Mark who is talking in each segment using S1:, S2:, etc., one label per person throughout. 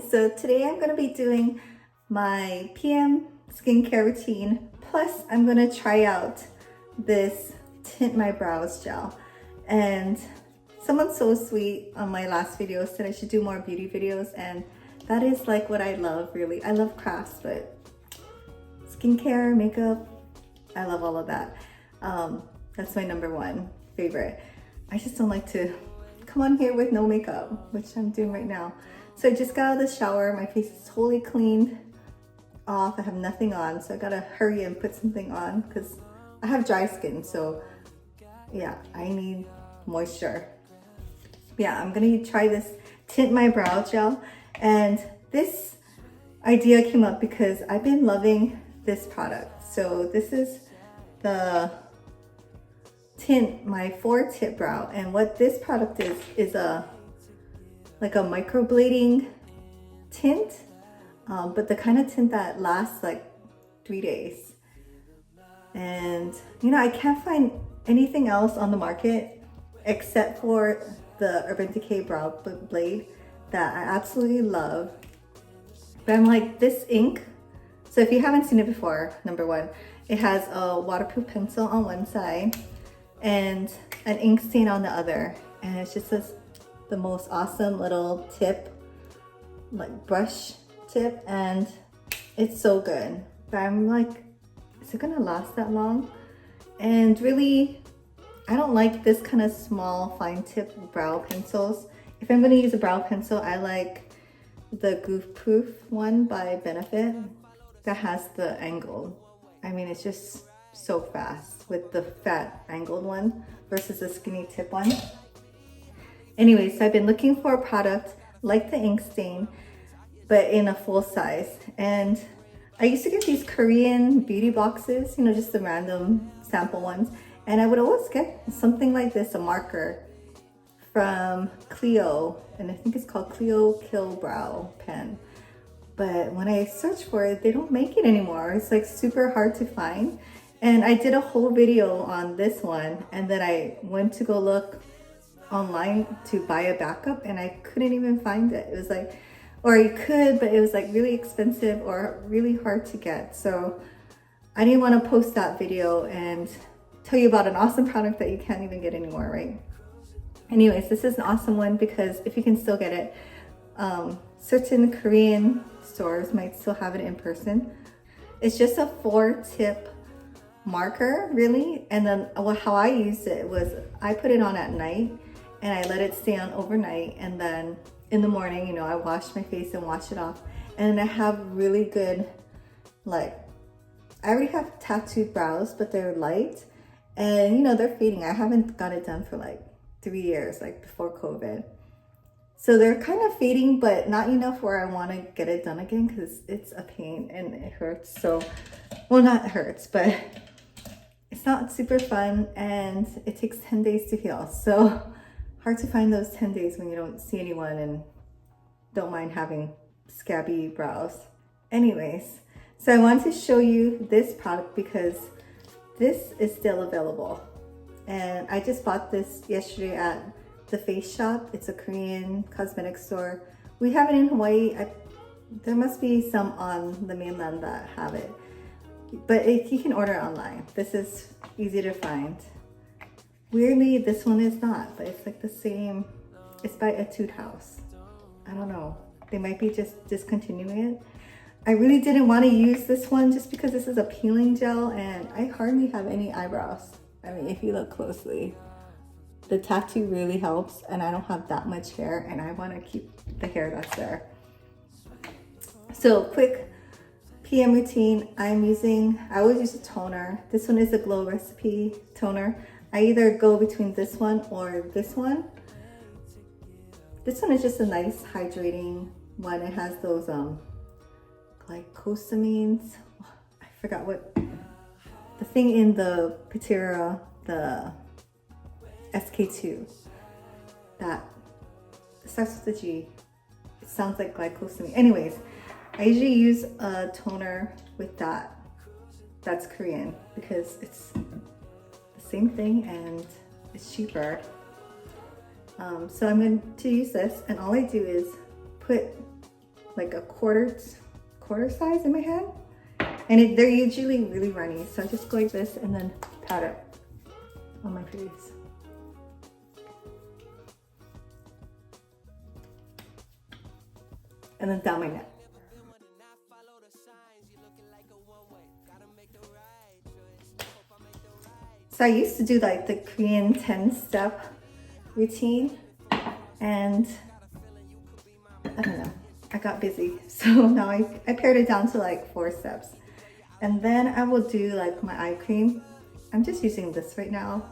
S1: So today I'm going to be doing my PM skincare routine, plus I'm going to try out this Tint My Brows gel. And someone so sweet on my last video said I should do more beauty videos, and that is like what I love, really. I love crafts, but skincare, makeup, I love all of that. That's my #1 favorite. I just don't like to come on here with no makeup, which I'm doing right now. So I just got out of the shower. My face is totally cleaned off. I have nothing on, so I gotta hurry and put something on because I have dry skin. So yeah, I need moisture. Yeah, I'm gonna try this Tint My Brow gel. And this idea came up because I've been loving this product. So this is the Tint My 4-Tip Brow, and what this product is like a microblading tint, but the kind of tint that lasts like 3 days. And you know, I can't find anything else on the market except for the Urban Decay Brow Blade that I absolutely love. But I'm like, this ink, so if you haven't seen it before, #1, it has a waterproof pencil on one side and an ink stain on the other, and it's just the most awesome little tip, like brush tip, and it's so good. But I'm like, is it gonna last that long? And really, I don't like this kind of small fine tip brow pencils. If I'm gonna use a brow pencil, I like the Goof Proof one by Benefit that has the angle. I mean, it's just so fast with the fat angled one versus the skinny tip one. Anyways, so I've been looking for a product like the ink stain, but in a full size. And I used to get these Korean beauty boxes, you know, just the random sample ones. And I would always get something like this, a marker from Clio, and I think it's called Clio Kill Brow Pen. But when I search for it, they don't make it anymore. It's like super hard to find. And I did a whole video on this one, and then I went to go look online to buy a backup, and I couldn't even find it. It was like, or you could, but it was like really expensive or really hard to get. So I didn't want to post that video and tell you about an awesome product that you can't even get anymore, right? Anyways, this is an awesome one because if you can still get it, certain Korean stores might still have it in person. It's just a 4-tip marker, really. And then how I used it was I put it on at night and I let it stay on overnight, and then in the morning, you know, I wash my face and wash it off. And I have really good, like, I already have tattooed brows, but they're light and you know, they're fading. I haven't got it done for like 3 years, like before COVID. So they're kind of fading, but not enough where I want to get it done again because it's a pain and it hurts. So, well, not hurts, but it's not super fun, and it takes 10 days to heal. So hard to find those 10 days when you don't see anyone and don't mind having scabby brows. Anyways, so I want to show you this product because this is still available. And I just bought this yesterday at The Face Shop. It's a Korean cosmetic store. We have it in Hawaii. There must be some on the mainland that have it, but you can order online. This is easy to find. Weirdly, this one is not, but it's like the same. It's by Etude house. I don't know. They might be just discontinuing it. I really didn't want to use this one just because this is a peeling gel and I hardly have any eyebrows. I mean, if you look closely, the tattoo really helps, and I don't have that much hair and I want to keep the hair that's there. So quick PM routine. I always use a toner. This one is a Glow Recipe toner. I either go between this one or this one. This one is just a nice hydrating one. It has those glycosamines. I forgot what the thing in the Pitera, the SK2, that starts with the G. It sounds like glycosamine. Anyways, I usually use a toner with that. That's Korean because it's the same thing and it's cheaper. So I'm going to use this, and all I do is put like a quarter size in my hand. And they're usually really runny. So I just go like this and then pat it on my face. And then down my neck. So I used to do like the Korean 10-step routine, and I don't know, I got busy. So now I pared it down to like 4 steps. And then I will do like my eye cream. I'm just using this right now.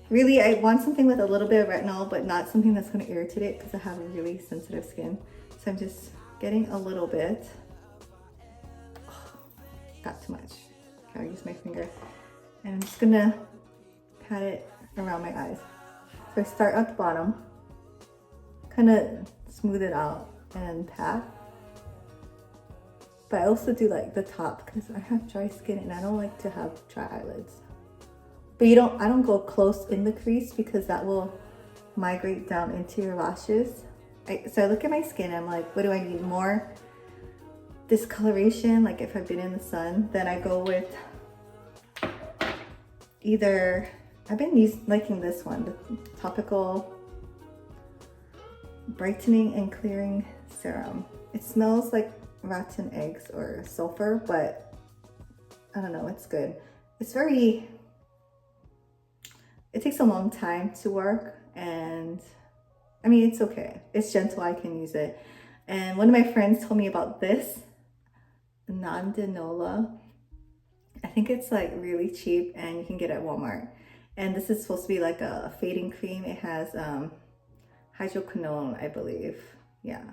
S1: Really, I want something with a little bit of retinol, but not something that's gonna irritate it because I have a really sensitive skin. So I'm just getting a little bit. Oh, got too much. I'll use my finger. And I'm just gonna pat it around my eyes. So I start at the bottom, kind of smooth it out and pat. But I also do like the top because I have dry skin and I don't like to have dry eyelids. But I don't go close in the crease because that will migrate down into your lashes. So I look at my skin, I'm like, what do I need more? Discoloration, like if I've been in the sun, then I go with either, I've been liking this one, the topical Brightening and Clearing Serum. It smells like rotten eggs or sulfur, but I don't know, it's good. It takes a long time to work, and I mean, it's okay. It's gentle, I can use it. And one of my friends told me about this, NYO. I think it's like really cheap and you can get it at Walmart. And this is supposed to be like a fading cream. It has hydroquinone, I believe. Yeah.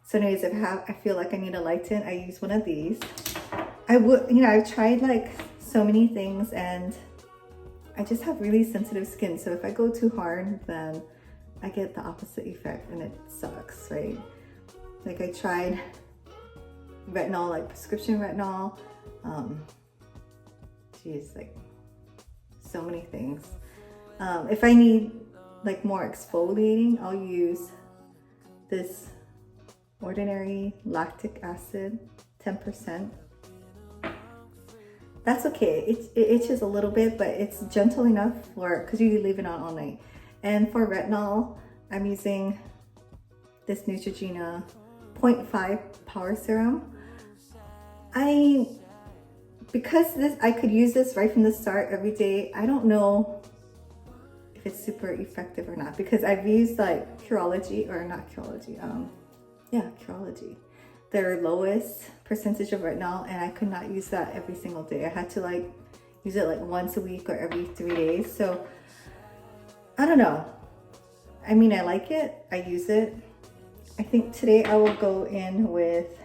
S1: So anyways, if I feel like I need a light tint, I use one of these. I've tried like so many things and I just have really sensitive skin. So if I go too hard, then I get the opposite effect and it sucks, right? Like I tried retinol, like prescription retinol. Geez, like so many things. If I need like more exfoliating, I'll use this ordinary lactic acid, 10%. That's okay. It itches a little bit, but it's gentle enough because you leave it on all night. And for retinol, I'm using this Neutrogena 0.5 Power Serum. Because I could use this right from the start every day, I don't know if it's super effective or not, because I've used like Curology, Curology, their lowest percentage of retinol, and I could not use that every single day. I had to like use it like once a week or every 3 days. So I don't know. I mean, I like it, I use it. I think today I will go in with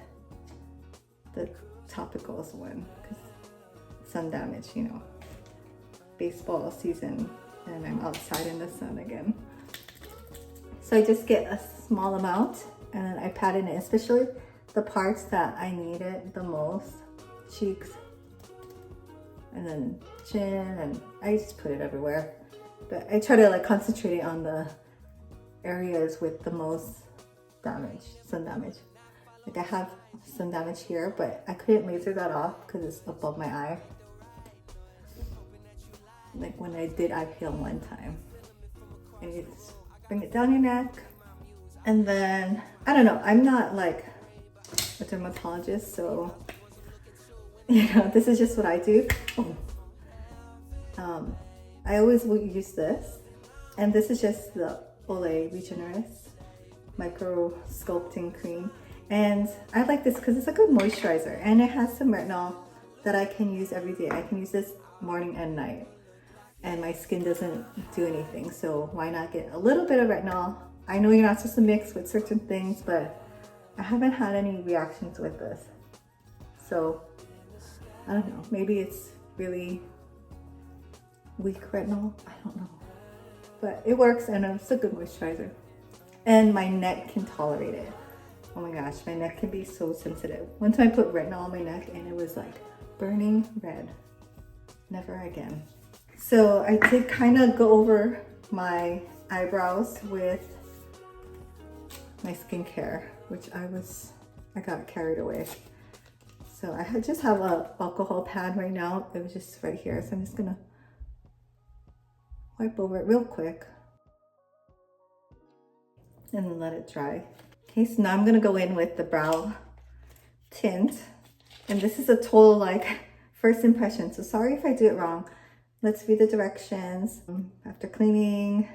S1: the topicals one, because sun damage, you know, baseball season and I'm outside in the sun again. So I just get a small amount and then I pat in it, especially the parts that I need it the most, cheeks and then chin, and I just put it everywhere. But I try to like concentrate it on the areas with the most damage, sun damage. Like I have sun damage here, but I couldn't laser that off because it's above my eye. Like when I did eye peel one time. And you just bring it down your neck. And then, I don't know, I'm not like a dermatologist, so, you know, this is just what I do. I always will use this. And this is just the Olay Regenerist Micro Sculpting Cream. And I like this because it's a good moisturizer and it has some retinol that I can use every day. I can use this morning and night and my skin doesn't do anything. So why not get a little bit of retinol? I know you're not supposed to mix with certain things, but I haven't had any reactions with this. So I don't know, maybe it's really weak retinol, I don't know. But it works and it's a good moisturizer. And my neck can tolerate it. Oh my gosh, my neck can be so sensitive. One time I put retinol on my neck and it was like burning red. Never again. So I did kind of go over my eyebrows with my skincare, which I got carried away. So I just have a alcohol pad right now. It was just right here. So I'm just gonna wipe over it real quick and then let it dry. Okay, so now I'm gonna go in with the brow tint. And this is a total like first impression. So sorry if I do it wrong. Let's read the directions. After cleaning,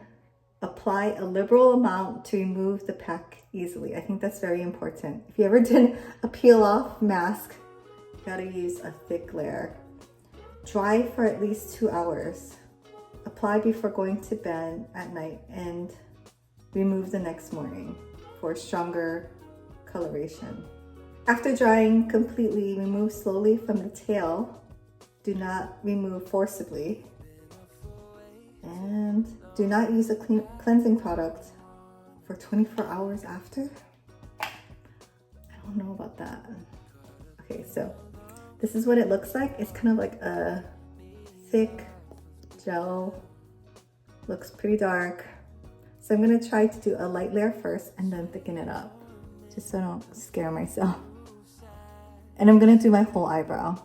S1: apply a liberal amount to remove the pack easily. I think that's very important. If you ever did a peel off mask, you gotta use a thick layer. Dry for at least 2 hours. Apply before going to bed at night and remove the next morning for stronger coloration. After drying completely, remove slowly from the tail. Do not remove forcibly. And do not use a cleansing product for 24 hours after. I don't know about that. Okay, so this is what it looks like. It's kind of like a thick gel. Looks pretty dark. So I'm gonna try to do a light layer first and then thicken it up, just so I don't scare myself. And I'm gonna do my whole eyebrow.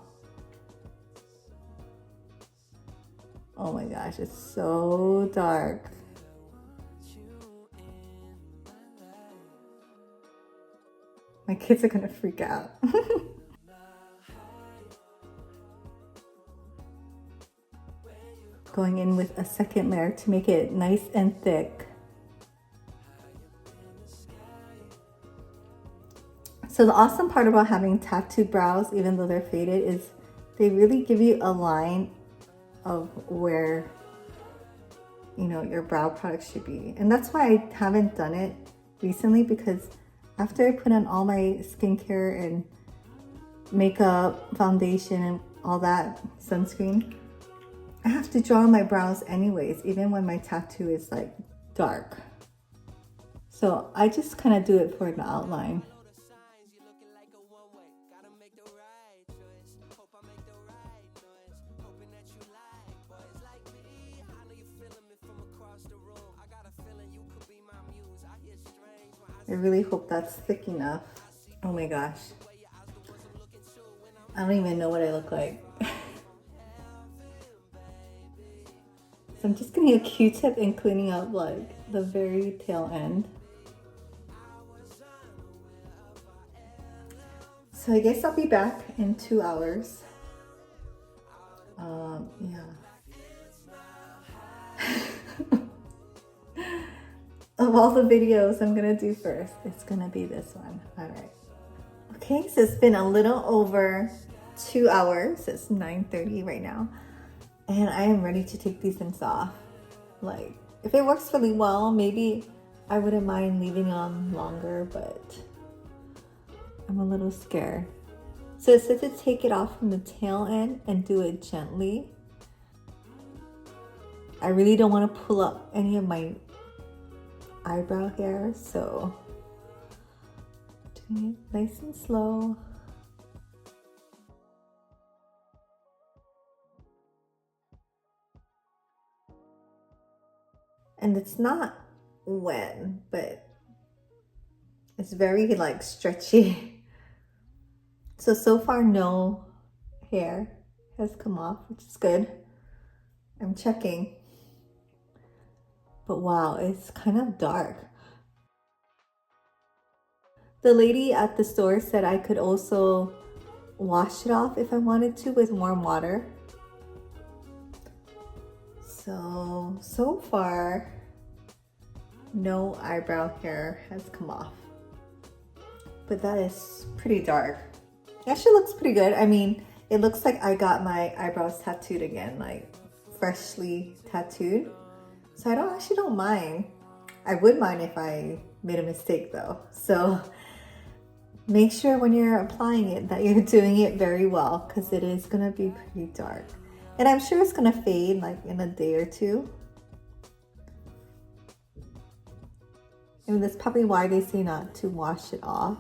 S1: Oh my gosh, it's so dark. My kids are gonna freak out. Going in with a second layer to make it nice and thick. So the awesome part about having tattooed brows, even though they're faded, is they really give you a line of where, you know, your brow product should be. And that's why I haven't done it recently, because after I put on all my skincare and makeup, foundation, and all that, sunscreen, I have to draw my brows anyways, even when my tattoo is like dark. So I just kind of do it for the outline. I really hope that's thick enough. Oh my gosh. I don't even know what I look like. So I'm just getting a Q-tip and cleaning up like the very tail end. So I guess I'll be back in 2 hours. Yeah. Of all the videos I'm gonna do first, it's gonna be this one. All right. Okay, so it's been a little over 2 hours. It's 9:30 right now. And I am ready to take these things off. Like, if it works really well, maybe I wouldn't mind leaving on longer, but I'm a little scared. So it says to take it off from the tail end and do it gently. I really don't want to pull up any of my eyebrow hair, so doing it nice and slow. And it's not wet, but it's very like stretchy. So far no hair has come off, which is good. I'm checking. But wow, it's kind of dark. The lady at the store said I could also wash it off if I wanted to with warm water. So far, no eyebrow hair has come off. But that is pretty dark. It actually looks pretty good. I mean, it looks like I got my eyebrows tattooed again, like freshly tattooed. So I actually don't mind. I would mind if I made a mistake though. So make sure when you're applying it that you're doing it very well, because it is gonna be pretty dark. And I'm sure it's gonna fade like in a day or two. And that's probably why they say not to wash it off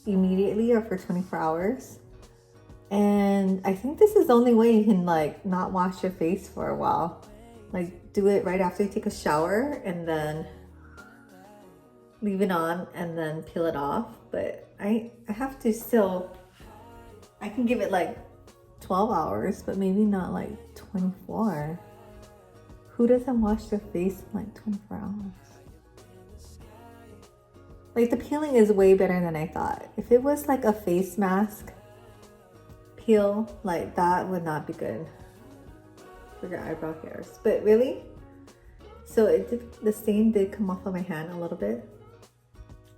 S1: immediately or for 24 hours. And I think this is the only way you can like not wash your face for a while. Like do it right after you take a shower and then leave it on and then peel it off, but I have to still, I can give it like 12 hours, but maybe not like 24. Who doesn't wash their face in like 24 hours? Like the peeling is way better than I thought. If it was like a face mask peel, like that would not be good for your eyebrow hairs. But really, so it did, the stain did come off of my hand a little bit.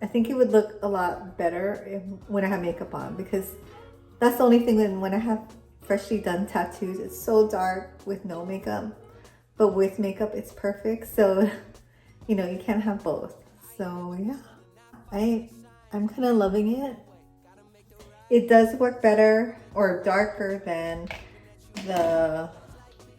S1: I think it would look a lot better when I have makeup on, because that's the only thing when I have freshly done tattoos, it's so dark with no makeup, but with makeup it's perfect. So you know, you can't have both. So yeah, I'm kind of loving it. It does work better or darker than the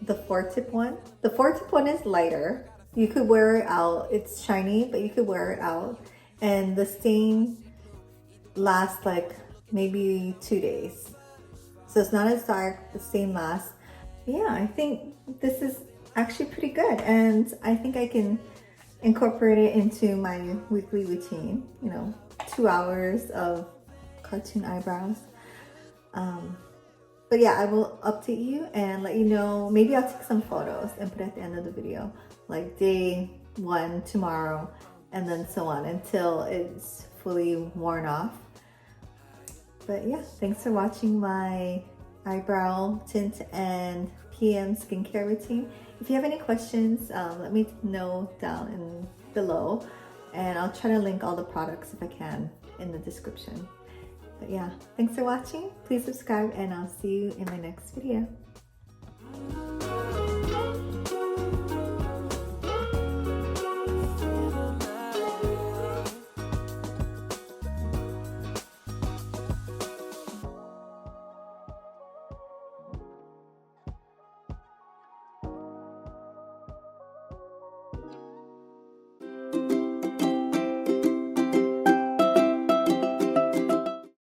S1: 4-tip one. The 4-tip one is lighter. You could wear it out. It's shiny, but you could wear it out. And the stain lasts like maybe 2 days. So it's not as dark, the stain lasts. Yeah, I think this is actually pretty good. And I think I can incorporate it into my weekly routine. You know, 2 hours of cartoon eyebrows. But yeah, I will update you and let you know. Maybe I'll take some photos and put it at the end of the video, like day 1 tomorrow, and then so on until it's fully worn off. But yeah, thanks for watching my eyebrow tint and PM skincare routine. If you have any questions, let me know down in below, and I'll try to link all the products if I can in the description. But yeah, thanks for watching. Please subscribe, and I'll see you in my next video.